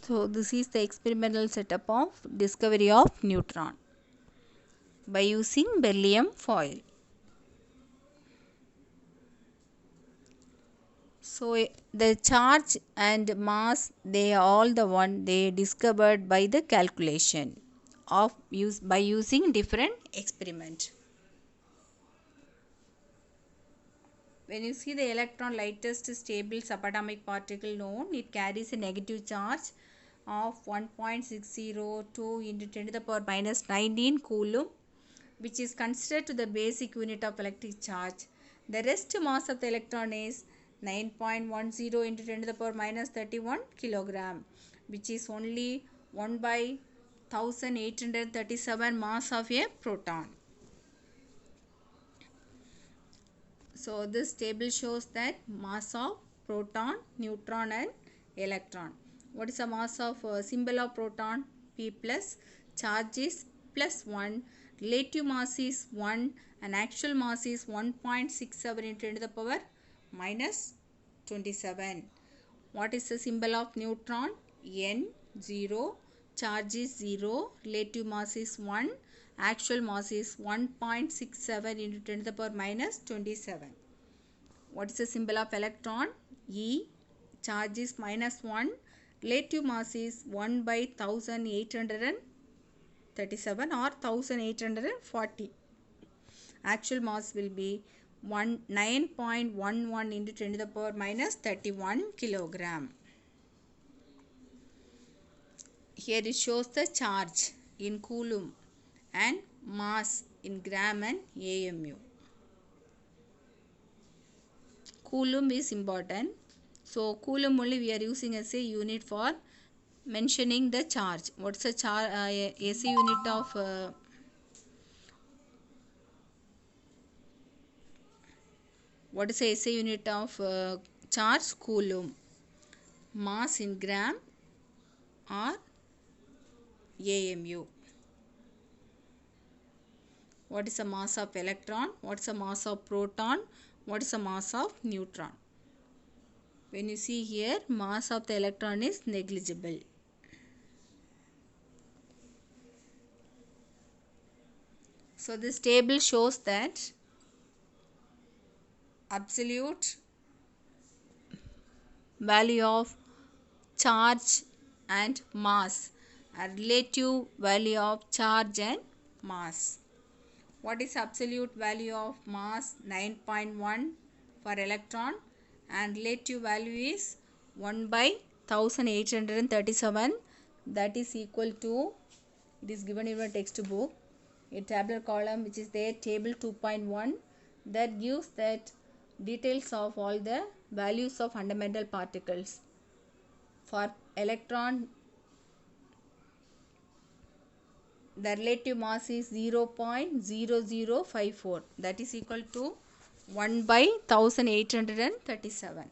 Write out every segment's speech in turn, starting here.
So this is the experimental setup of discovery of neutron by using beryllium foil. So the charge and mass, they are all the one they discovered by the calculation of by using different experiment. When you see the electron, lightest stable subatomic particle known, it carries a negative charge of 1.602 into 10 to the power minus 19 coulomb, which is considered to the basic unit of electric charge. The rest mass of the electron is 9.10 into 10 to the power minus 31 kilogram, which is only 1 by 1837 mass of a proton. So this table shows that mass of proton, neutron and electron. What is the mass of symbol of proton? P plus. Charge is plus 1. Relative mass is 1 and actual mass is 1.67 into 10 to the power minus 27. What is the symbol of neutron? N, 0. Charge is 0. Relative mass is 1. Actual mass is 1.67 into 10 to the power minus 27. What is the symbol of electron? E. Charge is minus 1. Relative mass is 1 by 1837 or 1840. Actual mass will be 9.11 into 10 to the power minus 31 kilogram. Here it shows the charge in coulomb and mass in gram and AMU. Coulomb is important. So coulomb only we are using as a unit for mentioning the charge. What's the charge? AC unit of what is the AC unit of charge? Coulomb. Mass in gram or AMU. What is the mass of electron? What is the mass of proton? What is the mass of neutron? When you see here, mass of the electron is negligible. So this table shows that absolute value of charge and mass and relative value of charge and mass. What is absolute value of mass? 9.1 for electron and relative value is 1 by 1837, that is equal to, it is given in your textbook, a tabular column which is there, table 2.1, that gives that details of all the values of fundamental particles. For electron, the relative mass is 0.0054, that is equal to 1 by 1837.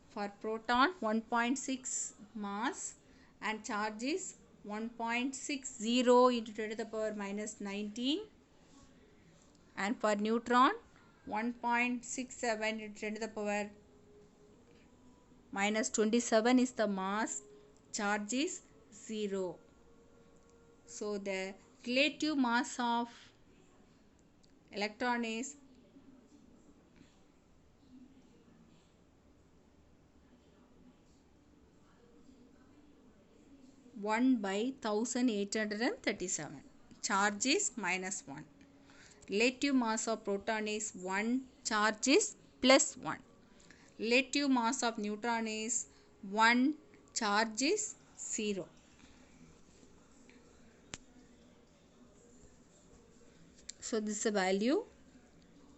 For proton, 1.6 mass and charge is 1.60 into 10 to the power minus 19. And for neutron, 1.67 into 10 to the power minus 27 is the mass, charge is 0. So the relative mass of electron is 1 by 1837. Charge is minus 1. Relative mass of proton is 1. Charge is plus 1. Relative mass of neutron is 1. Charge is 0. So this is the value.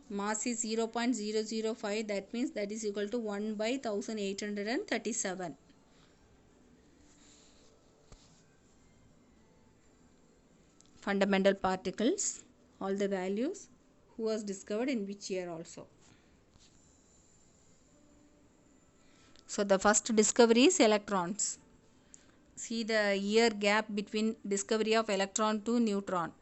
Mass is 0.005, that means that is equal to 1 by 1837. Fundamental particles, all the values, who was discovered in which year also. So the first discovery is electrons. See the year gap between discovery of electron to neutron.